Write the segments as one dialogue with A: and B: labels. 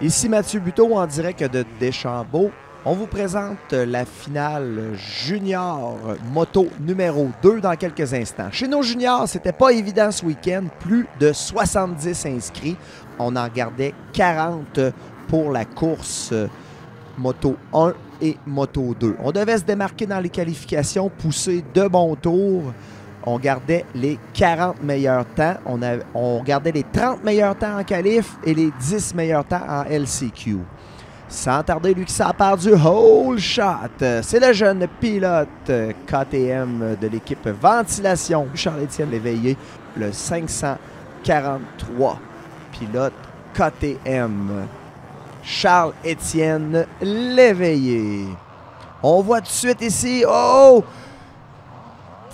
A: Ici Mathieu Buteau en direct de Deschambault. On vous présente la finale junior moto numéro 2 dans quelques instants. Chez nos juniors, c'était pas évident ce week-end. Plus de 70 inscrits. On en gardait 40 pour la course moto 1 et moto 2. On devait se démarquer dans les qualifications, pousser de bons tours. On gardait les 40 meilleurs temps. On gardait les 30 meilleurs temps en qualif et les 10 meilleurs temps en LCQ. Sans tarder, lui qui s'empare du whole shot, c'est le jeune pilote KTM de l'équipe Ventilation, Charles-Étienne Léveillé, le 543 pilote KTM, Charles-Étienne Léveillé. On voit tout de suite ici, oh!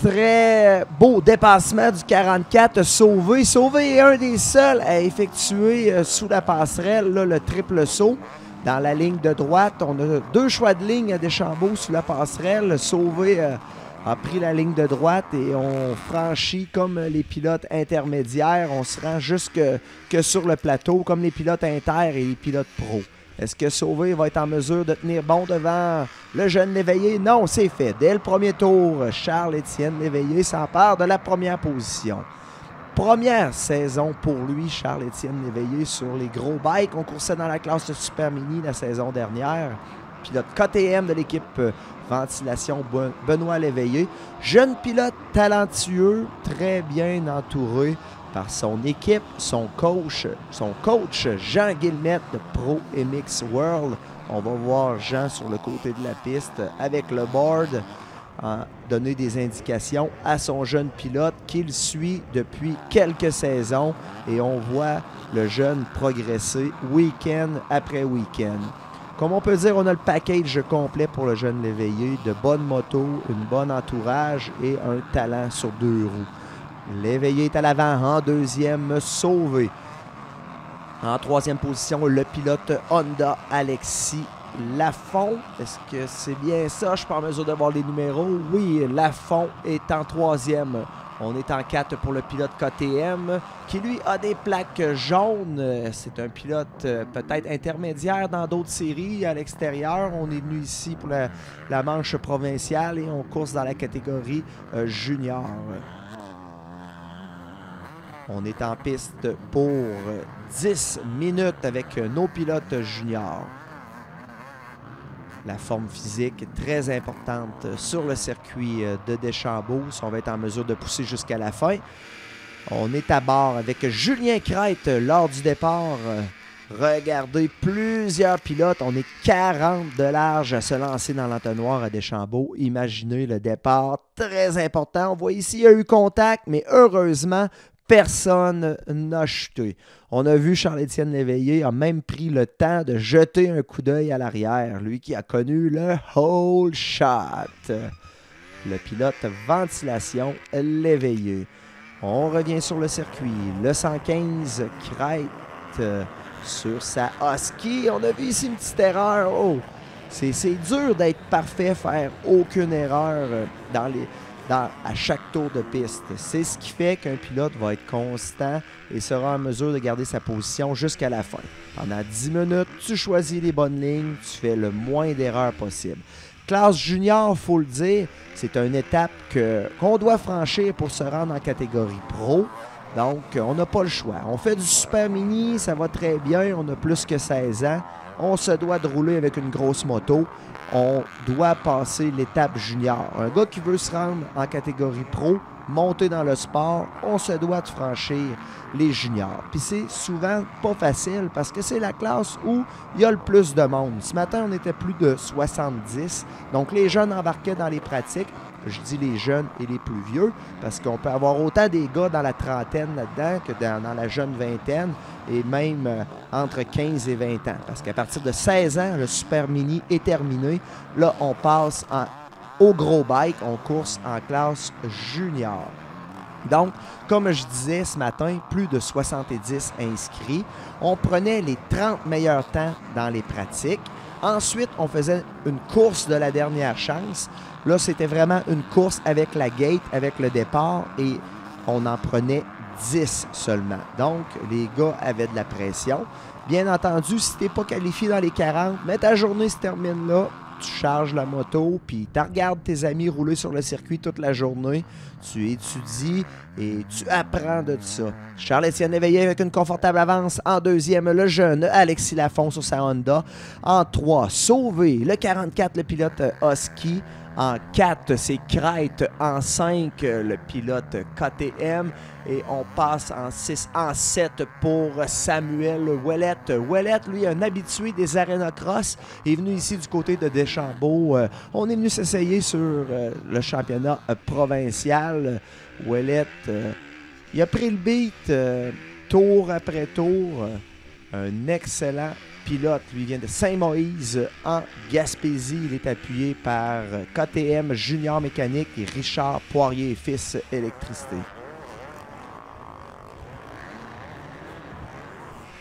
A: Très beau dépassement du 44, Sauvé. Sauvé est un des seuls à effectuer sous la passerelle là, le triple saut. Dans la ligne de droite, on a deux choix de ligne à Deschambault sous la passerelle. Sauvé a pris la ligne de droite et on franchit comme les pilotes intermédiaires. On se rend jusque sur le plateau comme les pilotes inter et les pilotes pro. Est-ce que Sauvé va être en mesure de tenir bon devant le jeune Léveillé? Non, c'est fait. Dès le premier tour, Charles-Étienne Léveillé s'empare de la première position. Première saison pour lui, Charles-Étienne Léveillé, sur les gros bikes. On coursait dans la classe de Super Mini la saison dernière. Pilote KTM de l'équipe Ventilation, Benoît Léveillé. Jeune pilote talentueux, très bien entouré par son équipe, son coach Jean Guillemette de Pro MX World. On va voir Jean sur le côté de la piste avec le board donner des indications à son jeune pilote qu'il suit depuis quelques saisons et on voit le jeune progresser week-end après week-end. Comme on peut dire, on a le package complet pour le jeune Léveillé, de bonnes motos, une bonne entourage et un talent sur deux roues. Léveillé est à l'avant, en deuxième, Sauvé. En troisième position, le pilote Honda Alexis Lafont. Est-ce que c'est bien ça? Je suis pas en mesure de voir les numéros. Oui, Lafont est en troisième. On est en 4 pour le pilote KTM, qui lui a des plaques jaunes. C'est un pilote peut-être intermédiaire dans d'autres séries à l'extérieur. On est venu ici pour la manche provinciale et on course dans la catégorie junior. On est en piste pour 10 minutes avec nos pilotes juniors. La forme physique est très importante sur le circuit de Deschambault. Si on va être en mesure de pousser jusqu'à la fin. On est à bord avec Julien Crête lors du départ. Regardez, plusieurs pilotes. On est 40 de large à se lancer dans l'entonnoir à Deschambault. Imaginez le départ très important. On voit ici, il y a eu contact, mais heureusement, personne n'a chuté. On a vu Charles-Étienne Léveillé a même pris le temps de jeter un coup d'œil à l'arrière. Lui qui a connu le whole shot. Le pilote Ventilation Léveillé. On revient sur le circuit. Le 115 Crête sur sa Husky. On a vu ici une petite erreur. Oh, c'est dur d'être parfait, faire aucune erreur à chaque tour de piste. C'est ce qui fait qu'un pilote va être constant et sera en mesure de garder sa position jusqu'à la fin. Pendant 10 minutes, tu choisis les bonnes lignes, tu fais le moins d'erreurs possible. Classe junior, il faut le dire, c'est une étape qu'on doit franchir pour se rendre en catégorie pro. Donc, on n'a pas le choix. On fait du Super Mini, ça va très bien, on a plus que 16 ans. On se doit de rouler avec une grosse moto. On doit passer l'étape junior. Un gars qui veut se rendre en catégorie pro, monter dans le sport, on se doit de franchir les juniors. Puis c'est souvent pas facile parce que c'est la classe où il y a le plus de monde. Ce matin, on était plus de 70. Donc les jeunes embarquaient dans les pratiques. Je dis les jeunes et les plus vieux parce qu'on peut avoir autant des gars dans la trentaine là-dedans que dans la jeune vingtaine et même entre 15 et 20 ans. Parce qu'à partir de 16 ans, le Super Mini est terminé. Là, on passe au gros bike, on course en classe junior. Donc, comme je disais ce matin, plus de 70 inscrits. On prenait les 30 meilleurs temps dans les pratiques. Ensuite, on faisait une course de la dernière chance. Là, c'était vraiment une course avec la gate, avec le départ, et on en prenait 10 seulement. Donc, les gars avaient de la pression. Bien entendu, si tu n'es pas qualifié dans les 40, mais ta journée se termine là. Tu charges la moto, puis tu regardes tes amis rouler sur le circuit toute la journée. Tu étudies et tu apprends de ça. Charles-Étienne Léveillé avec une confortable avance. En deuxième, le jeune Alexis Lafont sur sa Honda. En 3, Sauvé, le 44, le pilote Husky. En 4, c'est Crête. En 5, le pilote KTM. Et on passe en 6, en 7 pour Samuel Ouellette. Ouellette, lui, un habitué des Arena Cross, est venu ici du côté de Deschambault. On est venu s'essayer sur le championnat provincial. Ouellette, il a pris le beat tour après tour. Un excellent pilote, lui vient de Saint-Moïse en Gaspésie. Il est appuyé par KTM Junior Mécanique et Richard Poirier Fils Électricité.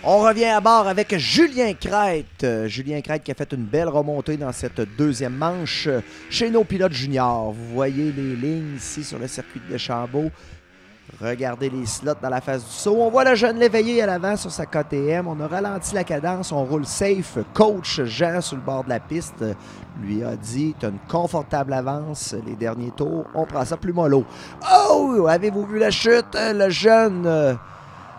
A: On revient à bord avec Julien Crête. Julien Crête qui a fait une belle remontée dans cette deuxième manche chez nos pilotes juniors. Vous voyez les lignes ici sur le circuit de Deschambault. Regardez les slots dans la face du saut. On voit le jeune Léveillé à l'avant sur sa KTM. On a ralenti la cadence. On roule safe. Coach Jean sur le bord de la piste lui a dit « Tu as une confortable avance. Les derniers tours, on prend ça plus mollo. » Oh! Avez-vous vu la chute? Le jeune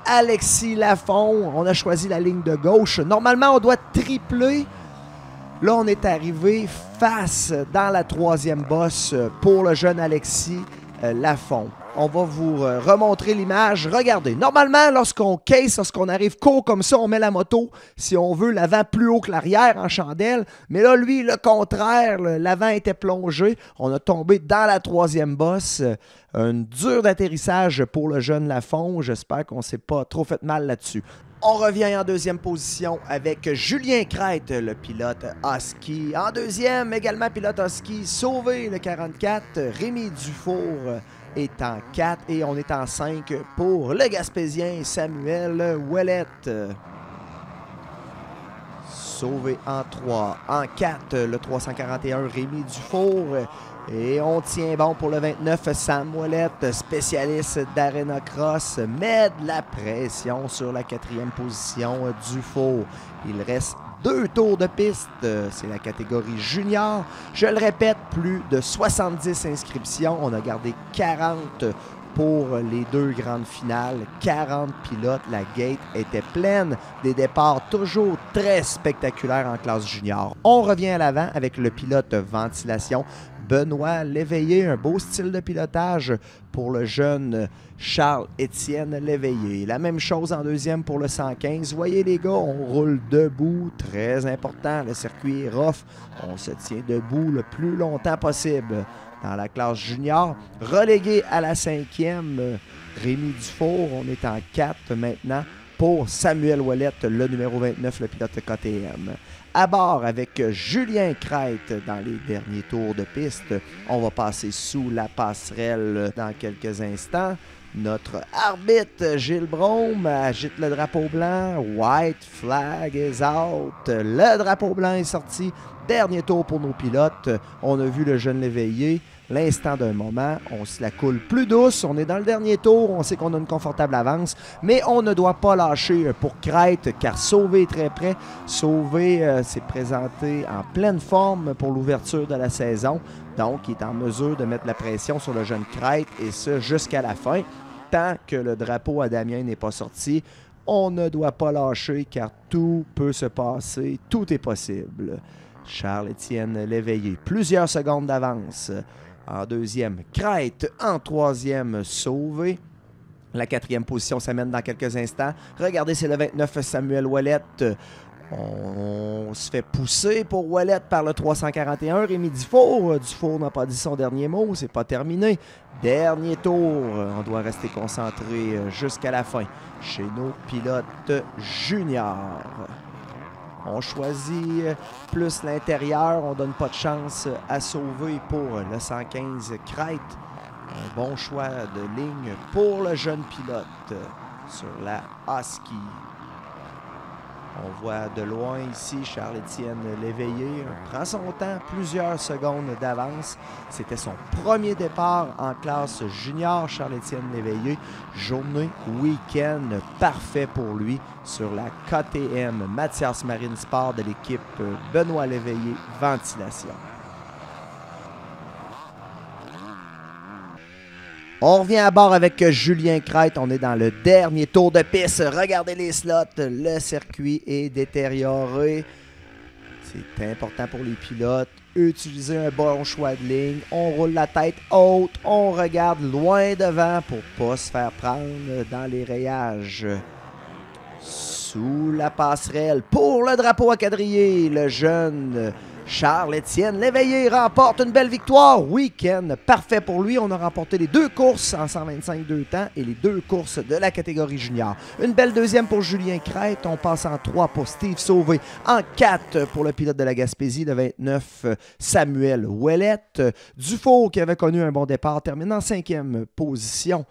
A: Alexis Lafont. On a choisi la ligne de gauche. Normalement, on doit tripler. Là, on est arrivé face dans la troisième bosse pour le jeune Alexis Lafont. On va vous remontrer l'image. Regardez, normalement, lorsqu'on case, lorsqu'on arrive court comme ça, on met la moto, si on veut, l'avant plus haut que l'arrière en chandelle. Mais là, lui, le contraire, l'avant était plongé. On a tombé dans la troisième bosse. Un dur d'atterrissage pour le jeune Lafont. J'espère qu'on ne s'est pas trop fait mal là-dessus. On revient en deuxième position avec Julien Crête, le pilote Husky. En deuxième, également pilote Husky, Sauvé, le 44. Rémi Dufour est en 4 et on est en 5 pour le Gaspésien Samuel Ouellette. Sauvé en 3. En 4, le 341 Rémi Dufour. Et on tient bon pour le 29, Sam Ouellette, spécialiste d'Arena Cross, met de la pression sur la quatrième position Dufour. Il reste 2 tours de piste, c'est la catégorie junior. Je le répète, plus de 70 inscriptions. On a gardé 40 pour les 2 grandes finales. 40 pilotes, la gate était pleine. Des départs toujours très spectaculaires en classe junior. On revient à l'avant avec le pilote ventilation. Benoît Léveillé, un beau style de pilotage pour le jeune Charles-Étienne Léveillé. La même chose en deuxième pour le 115. Voyez les gars, on roule debout, très important. Le circuit est rough. On se tient debout le plus longtemps possible. Dans la classe junior, relégué à la 5e, Rémi Dufour. On est en 4 maintenant pour Samuel Ouellette, le numéro 29, le pilote KTM. À bord avec Julien Crête dans les derniers tours de piste. On va passer sous la passerelle dans quelques instants. Notre arbitre Gilles Brome agite le drapeau blanc. White flag is out. Le drapeau blanc est sorti. Dernier tour pour nos pilotes. On a vu le jeune Léveillé. L'instant d'un moment, on se la coule plus douce. On est dans le dernier tour. On sait qu'on a une confortable avance. Mais on ne doit pas lâcher pour Crête car Sauvé est très près. Sauvé s'est présenté en pleine forme pour l'ouverture de la saison. Donc, il est en mesure de mettre la pression sur le jeune Crête et ce jusqu'à la fin. Tant que le drapeau à Damien n'est pas sorti, on ne doit pas lâcher car tout peut se passer. Tout est possible. Charles-Étienne Léveillé, plusieurs secondes d'avance. En deuxième, Crête. En troisième, Sauvé. La quatrième position s'amène dans quelques instants. Regardez, c'est le 29, Samuel Ouellette. On se fait pousser pour Ouellette par le 341. Rémi Dufour. Dufour n'a pas dit son dernier mot. C'est pas terminé. Dernier tour. On doit rester concentré jusqu'à la fin chez nos pilotes juniors. On choisit plus l'intérieur. On ne donne pas de chance à Sauver pour le 115 Crête. Un bon choix de ligne pour le jeune pilote sur la Husky. On voit de loin ici Charles-Étienne Léveillé. Prend son temps, plusieurs secondes d'avance. C'était son premier départ en classe junior, Charles-Étienne Léveillé. Journée, week-end parfait pour lui sur la KTM Mathias Marine Sport de l'équipe Benoît Léveillé Ventilation. On revient à bord avec Julien Crête. On est dans le dernier tour de piste. Regardez les slots. Le circuit est détérioré. C'est important pour les pilotes. Utilisez un bon choix de ligne. On roule la tête haute. On regarde loin devant pour ne pas se faire prendre dans les rayages. Sous la passerelle pour le drapeau à quadriller, le jeune Charles-Étienne Léveillé remporte une belle victoire. Week-end parfait pour lui. On a remporté les 2 courses en 125 2 temps et les 2 courses de la catégorie junior. Une belle deuxième pour Julien Crête. On passe en 3 pour Steve Sauvé. En 4 pour le pilote de la Gaspésie, le 29 Samuel Ouellette. Dufault qui avait connu un bon départ termine en 5e position.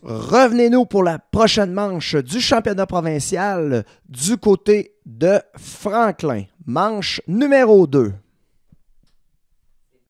A: Revenez-nous pour la prochaine manche du championnat provincial du côté de Franklin. Manche numéro 2.